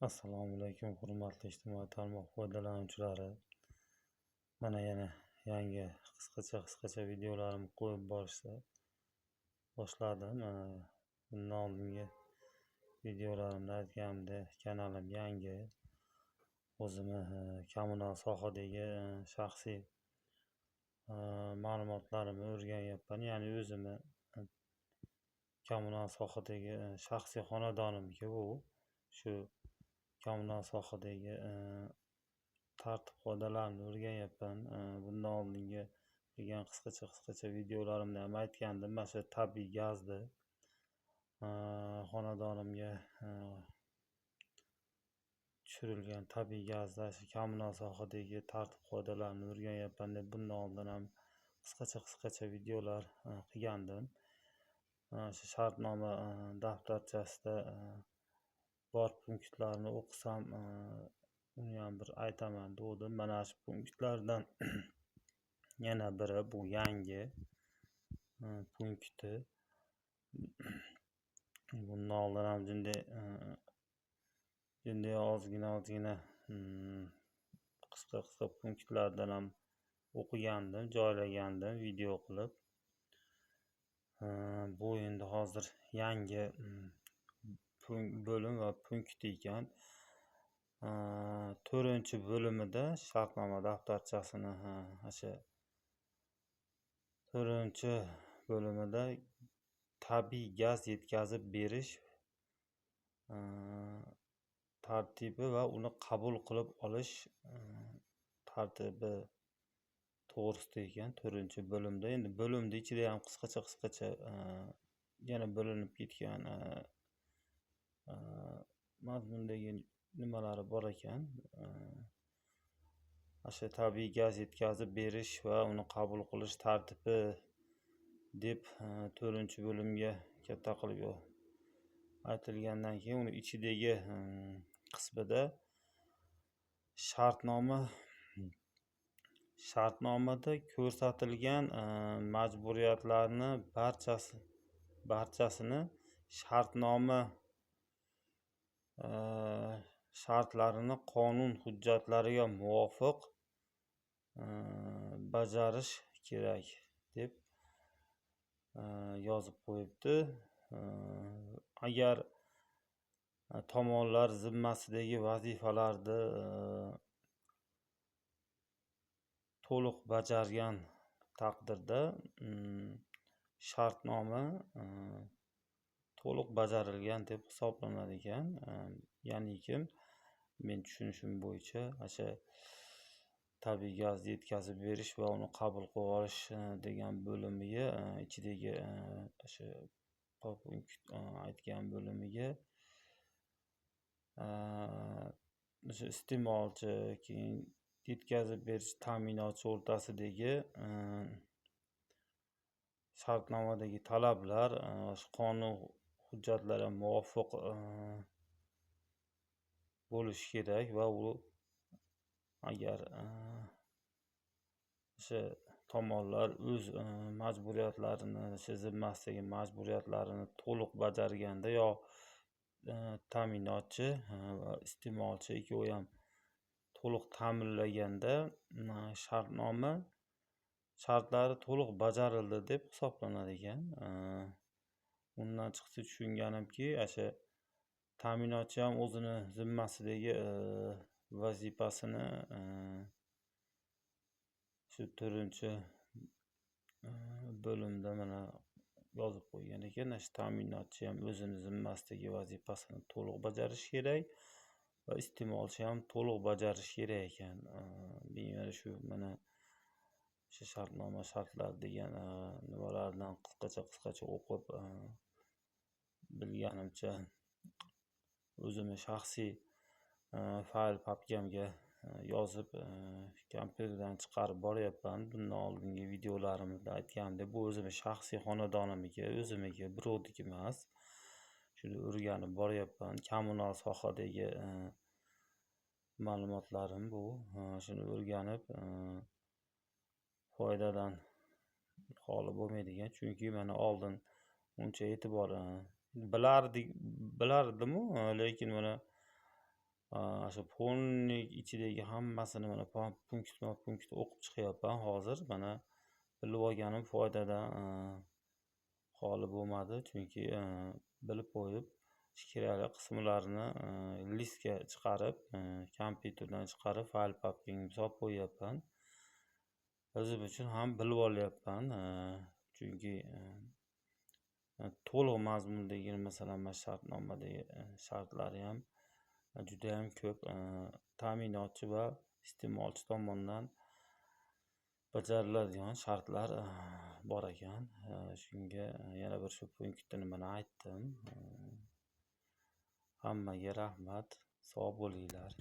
Assalomu alaykum, hurmatli ijtimoiy tarmoq foydalanuvchilari. Mana yana yangi qisqacha videolarimni qo'yib boshladim. Bundan oldingi videolarimda aytganimdek, kanalim yangi. O'zimni kommunal sohadagi shaxsiy ma'lumotlarimni o'rganyapman. Ya'ni o'zimni kommunal sohadagi shaxsiy xonadonimga shu kommunal sohadagi tartib-qoidalarni o'rganyapman. Bundan oldingi qilgan qisqacha videolarimda ham aytgandim. Mana shu tabiiy gazni xonadonimga tushirilgan tabiiy gazda shu kommunal sohadagi tartib-qoidalarni o'rganyapman deb bundan oldin ham qisqacha videolar qilgandim. Shu shartnoma daftarchasida bor punktlarni o'qisam uni ham bir aytaman degandim. Mana shu punktlardan yana biri bu yangi punkti. Bundan oldin ham jinday ozgina qisqa punktlardan ham o'qigandim, joylagandim video qilib. Bu endi hozir yangi bo'lim va punkt ekan. 4-bo'limida shartnoma daftarchasini o'sha 4-bo'limida tabiiy gaz yetkazib berish tartibi va uni qabul qilib olish tartibi to'g'risida ekan. 4-bo'limda endi bo'limni ichida ham qisqacha yana bo'linib ketgan mazmundagi nimalari bor ekan. O'sha tabiiy gaz yetkazib berish va uni qabul qilish tartibi deb 4-bo'limga katta qilib aytilgandan keyin uni ichidagi qismida shartnomada ko'rsatilgan majburiyatlarni barchasini shartnoma shartlarini qonun hujjatlariga muvofiq bajarish kerak deb yozib qo'yibdi. Agar tomonlar zimmasidagi vazifalarni to'liq bajargan taqdirda shartnoma to'liq bajarilgan deb hisoblanar ekan. Ya'niki men tushunishim bo'yicha o'sha tabiiy gazni yetkazib berish va uni qabul qilib olish degan bo'limiga ichidagi o'sha aytgan bo'limiga o'sha iste'molchi, keyin yetkazib berish ta'minotchi o'rtasidagi shartnomadagi talablar qonun hujjatlariga muvofiq bo'lishi kerak va u agar o'sha tomonlar o'z majburiyatlarini, o'sha zimmasidagi majburiyatlarini to'liq bajarganda yo ta'minotchi va iste'molchi ikkovi ham to'liq ta'minlaganda shartnoma shartlari to'liq bajarildi deb hisoblanar ekan. Undan chiqdi tushunganimki, o'sha ta'minotchi ham o'zini zimmasidagi vazifasini shu 4-bo'limda mana yozib qo'ygan ekan. O'sha ta'minotchi ham o'zini zimmasidagi vazifasini to'liq bajarishi kerak va iste'molchi ham to'liq bajarishi kerak ekan. Men shu mana shu shartnoma shartlar degan nimalardan qisqacha o'qib bilganimcha o'zimni shaxsiy fayl papkamga yozib kompyuterdan chiqarib boryapman. Bundan oldingi videolarimda aytganimdek, bu o'zimni shaxsiy xonadonimga, o'zimga, birovniki emas. Shuni o'rganib boryapman. Kommunal sohadagi ma'lumotlarim bu. Shuni o'rganib foydadan xoli bo'lmaydigan. Chunki mana oldin uncha e'tibor bilardimu, lekin mana O'sha polnik ichidagi hammasini mana punkt o'qib chiqyapman hozir. Mana bilib olganim foydadan xoli bo'lmadi, chunki bilib qo'yib kerakli qismlarini listga chiqarib, kompyuterdan chiqarib fayl papkangga solib qo'yyapman. O'zim uchun ham bilib olyapman, chunki to'liq mazmundagi, masalan, shartnomadagi shartlari ham juda ham ko'p. Ta'minotchi va iste'molchi tomonidan bajariladigan shartlar bor ekan. Shunga yana bir shu punktini mana aytdim. Hammaga rahmat, sog' bo'linglar.